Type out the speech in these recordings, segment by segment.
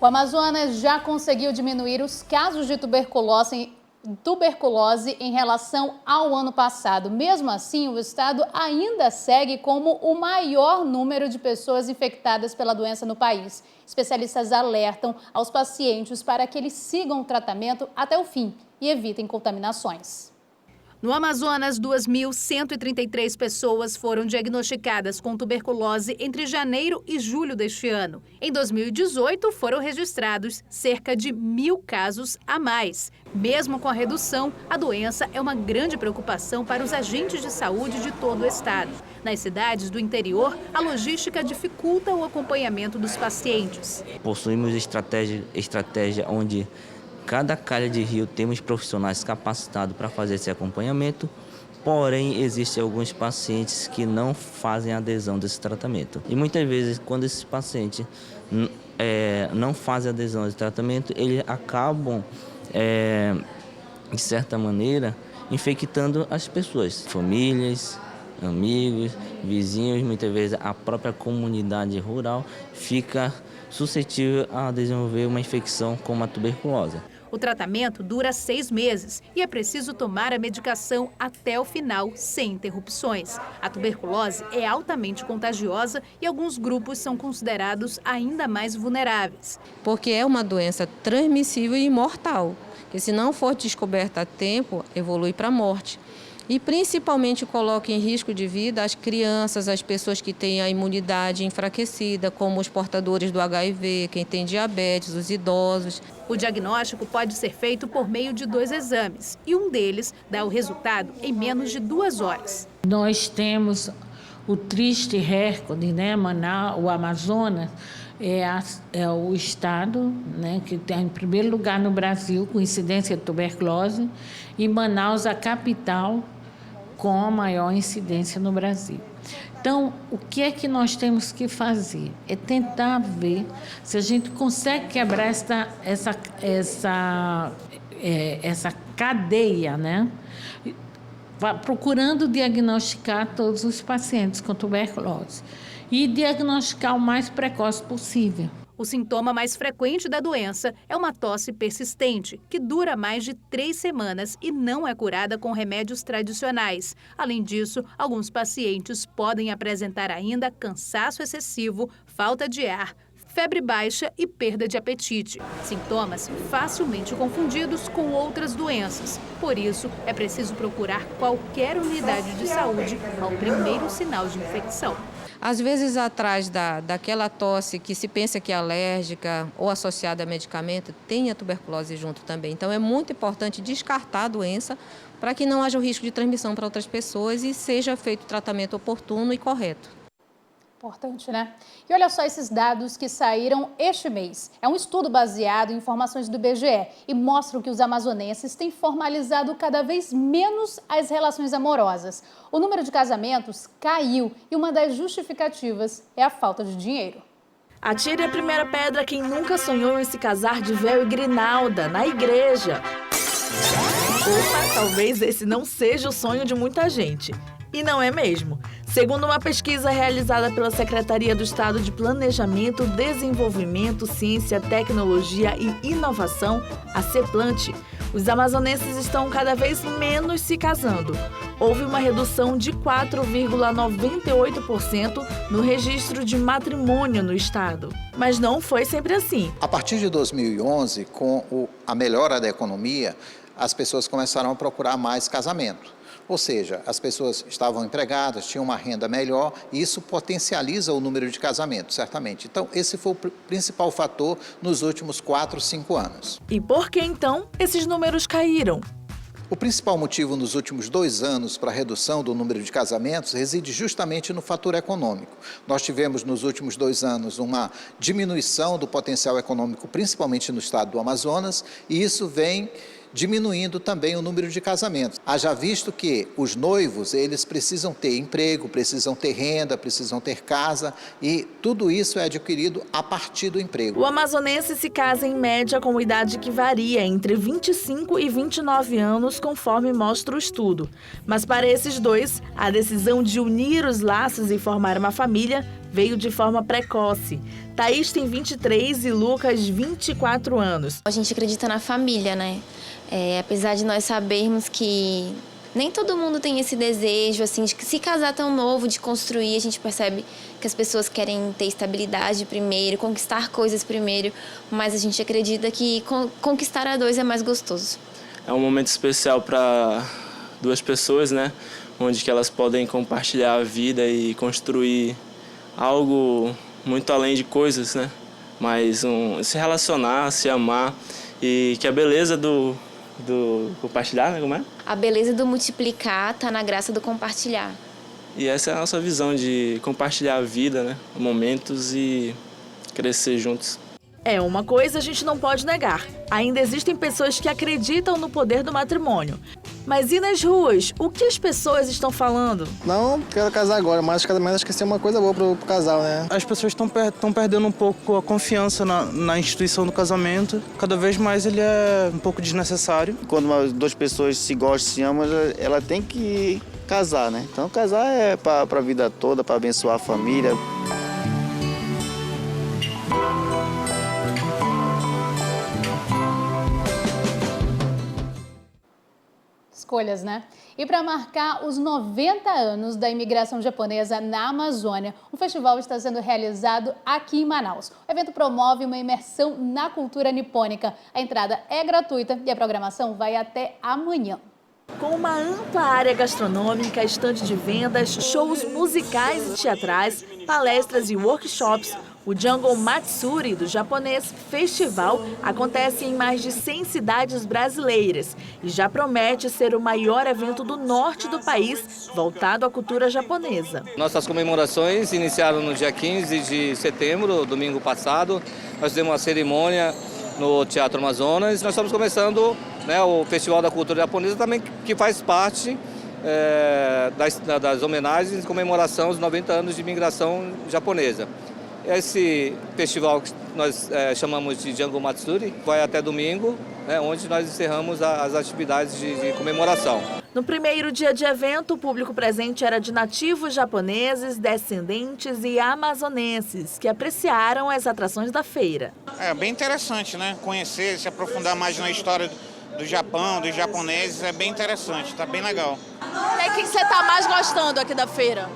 O Amazonas já conseguiu diminuir os casos de tuberculose em relação ao ano passado. Mesmo assim, o estado ainda segue como o maior número de pessoas infectadas pela doença no país. Especialistas alertam aos pacientes para que eles sigam o tratamento até o fim e evitem contaminações. No Amazonas, 2.133 pessoas foram diagnosticadas com tuberculose entre janeiro e julho deste ano. Em 2018, foram registrados cerca de 1.000 casos a mais. Mesmo com a redução, a doença é uma grande preocupação para os agentes de saúde de todo o estado. Nas cidades do interior, a logística dificulta o acompanhamento dos pacientes. Possuímos estratégia onde cada calha de rio temos profissionais capacitados para fazer esse acompanhamento, porém existem alguns pacientes que não fazem adesão desse tratamento. E muitas vezes, quando esses pacientes não fazem adesão desse tratamento, eles acabam, de certa maneira, infectando as pessoas, famílias, amigos, vizinhos, muitas vezes a própria comunidade rural fica suscetível a desenvolver uma infecção como a tuberculose. O tratamento dura 6 meses e é preciso tomar a medicação até o final, sem interrupções. A tuberculose é altamente contagiosa e alguns grupos são considerados ainda mais vulneráveis. Porque é uma doença transmissível e mortal, que se não for descoberta a tempo, evolui para a morte. E principalmente coloca em risco de vida as crianças, as pessoas que têm a imunidade enfraquecida, como os portadores do HIV, quem tem diabetes, os idosos. O diagnóstico pode ser feito por meio de 2 exames e um deles dá o resultado em menos de 2 horas. Nós temos o triste recorde, né, Manaus, o Amazonas é o estado, né, que tem em primeiro lugar no Brasil com incidência de tuberculose e Manaus a capital com a maior incidência no Brasil. Então, o que é que nós temos que fazer? É tentar ver se a gente consegue quebrar essa cadeia, né? Procurando diagnosticar todos os pacientes com tuberculose e diagnosticar o mais precoce possível. O sintoma mais frequente da doença é uma tosse persistente, que dura mais de 3 semanas e não é curada com remédios tradicionais. Além disso, alguns pacientes podem apresentar ainda cansaço excessivo, falta de ar, febre baixa e perda de apetite. Sintomas facilmente confundidos com outras doenças. Por isso, é preciso procurar qualquer unidade de saúde ao primeiro sinal de infecção. Às vezes, atrás daquela tosse que se pensa que é alérgica ou associada a medicamento, tem a tuberculose junto também. Então, é muito importante descartar a doença para que não haja o risco de transmissão para outras pessoas e seja feito o tratamento oportuno e correto. Importante, né? E olha só esses dados que saíram este mês. É um estudo baseado em informações do IBGE e mostram que os amazonenses têm formalizado cada vez menos as relações amorosas. O número de casamentos caiu e uma das justificativas é a falta de dinheiro. Atire a primeira pedra quem nunca sonhou em se casar de véu e grinalda na igreja. Opa, talvez esse não seja o sonho de muita gente. E não é mesmo. Segundo uma pesquisa realizada pela Secretaria do Estado de Planejamento, Desenvolvimento, Ciência, Tecnologia e Inovação, a CEPLANT, os amazonenses estão cada vez menos se casando. Houve uma redução de 4,98% no registro de matrimônio no estado. Mas não foi sempre assim. A partir de 2011, com a melhora da economia, as pessoas começaram a procurar mais casamento. Ou seja, as pessoas estavam empregadas, tinham uma renda melhor e isso potencializa o número de casamentos, certamente. Então, esse foi o principal fator nos últimos 4, 5 anos. E por que, então, esses números caíram? O principal motivo nos últimos 2 anos para a redução do número de casamentos reside justamente no fator econômico. Nós tivemos nos últimos 2 anos uma diminuição do potencial econômico, principalmente no estado do Amazonas, e isso vem diminuindo também o número de casamentos. Haja visto que os noivos, eles precisam ter emprego, precisam ter renda, precisam ter casa e tudo isso é adquirido a partir do emprego. O amazonense se casa em média com idade que varia entre 25 e 29 anos, conforme mostra o estudo. Mas para esses dois, a decisão de unir os laços e formar uma família veio de forma precoce. Thaís tem 23 e Lucas 24 anos. A gente acredita na família, né? Apesar de nós sabermos que nem todo mundo tem esse desejo, assim, de se casar tão novo, de construir. A gente percebe que as pessoas querem ter estabilidade primeiro, conquistar coisas primeiro, mas a gente acredita que conquistar a dois é mais gostoso. É um momento especial para duas pessoas, né? Onde que elas podem compartilhar a vida e construir algo muito além de coisas, né? Mas se relacionar, se amar e que a beleza do compartilhar, né? Como é? A beleza do multiplicar está na graça do compartilhar. E essa é a nossa visão de compartilhar a vida, né? Momentos e crescer juntos. Uma coisa a gente não pode negar. Ainda existem pessoas que acreditam no poder do matrimônio. Mas e nas ruas? O que as pessoas estão falando? Não quero casar agora, mas acho que isso é uma coisa boa pro casal, né? As pessoas estão perdendo um pouco a confiança na instituição do casamento. Cada vez mais ele é um pouco desnecessário. Quando duas pessoas se gostam, se amam, ela tem que casar, né? Então casar é pra vida toda, para abençoar a família. Escolhas, né? E para marcar os 90 anos da imigração japonesa na Amazônia, um festival está sendo realizado aqui em Manaus. O evento promove uma imersão na cultura nipônica. A entrada é gratuita e a programação vai até amanhã. Com uma ampla área gastronômica, estande de vendas, shows musicais e teatrais, palestras e workshops, o Jungle Matsuri do japonês Festival acontece em mais de 100 cidades brasileiras e já promete ser o maior evento do norte do país voltado à cultura japonesa. Nossas comemorações iniciaram no dia 15 de setembro, domingo passado. Nós fizemos uma cerimônia no Teatro Amazonas. Nós estamos começando, né, o Festival da Cultura Japonesa também, que faz parte das homenagens e comemoração dos 90 anos de imigração japonesa. Esse festival que nós chamamos de Jungle Matsuri vai até domingo, né, onde nós encerramos as atividades de comemoração. No primeiro dia de evento, o público presente era de nativos japoneses, descendentes e amazonenses, que apreciaram as atrações da feira. É bem interessante, né? Conhecer, se aprofundar mais na história do Japão, dos japoneses, é bem interessante, tá bem legal. O que você está mais gostando aqui da feira?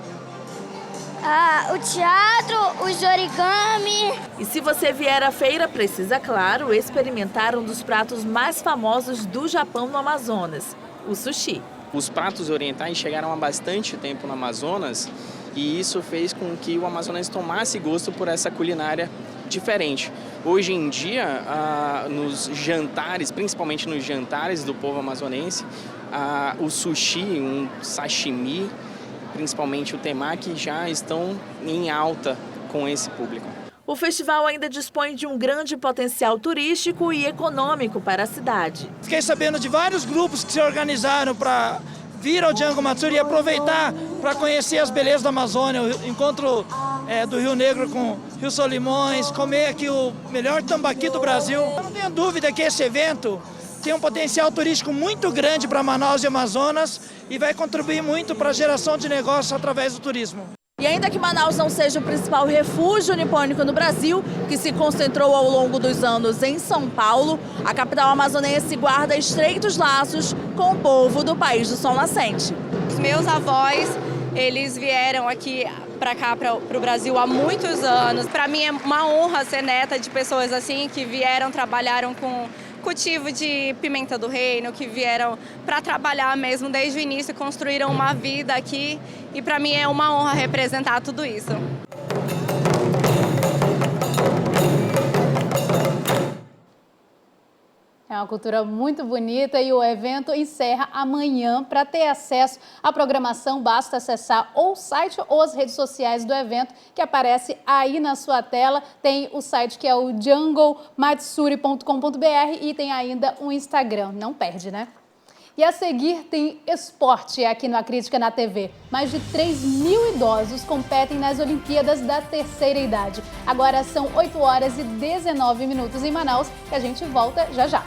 O teatro, os origami. E se você vier à feira, precisa, claro, experimentar um dos pratos mais famosos do Japão no Amazonas, o sushi. Os pratos orientais chegaram há bastante tempo no Amazonas e isso fez com que o amazonense tomasse gosto por essa culinária diferente. Hoje em dia, nos jantares, principalmente nos jantares do povo amazonense, o sushi, um sashimi, principalmente o temaki, já estão em alta com esse público. O festival ainda dispõe de um grande potencial turístico e econômico para a cidade. Fiquei sabendo de vários grupos que se organizaram para vir ao Jungle Matsuri e aproveitar para conhecer as belezas da Amazônia, o encontro do Rio Negro com Rio Solimões, comer aqui o melhor tambaqui do Brasil. Eu não tenho dúvida que esse evento tem um potencial turístico muito grande para Manaus e Amazonas e vai contribuir muito para a geração de negócios através do turismo. E ainda que Manaus não seja o principal refúgio nipônico no Brasil, que se concentrou ao longo dos anos em São Paulo, a capital amazonense guarda estreitos laços com o povo do País do Sol Nascente. Os meus avós, eles vieram aqui para cá, para o Brasil, há muitos anos. Para mim é uma honra ser neta de pessoas assim que vieram, trabalharam com cultivo de pimenta do reino, que vieram para trabalhar mesmo desde o início, construíram uma vida aqui e para mim é uma honra representar tudo isso. É uma cultura muito bonita e o evento encerra amanhã. Para ter acesso à programação, basta acessar ou o site ou as redes sociais do evento, que aparece aí na sua tela. Tem o site que é o junglematsuri.com.br e tem ainda um Instagram. Não perde, né? E a seguir tem esporte aqui no A Crítica na TV. Mais de 3.000 idosos competem nas Olimpíadas da Terceira Idade. Agora são 8h19 em Manaus e a gente volta já já.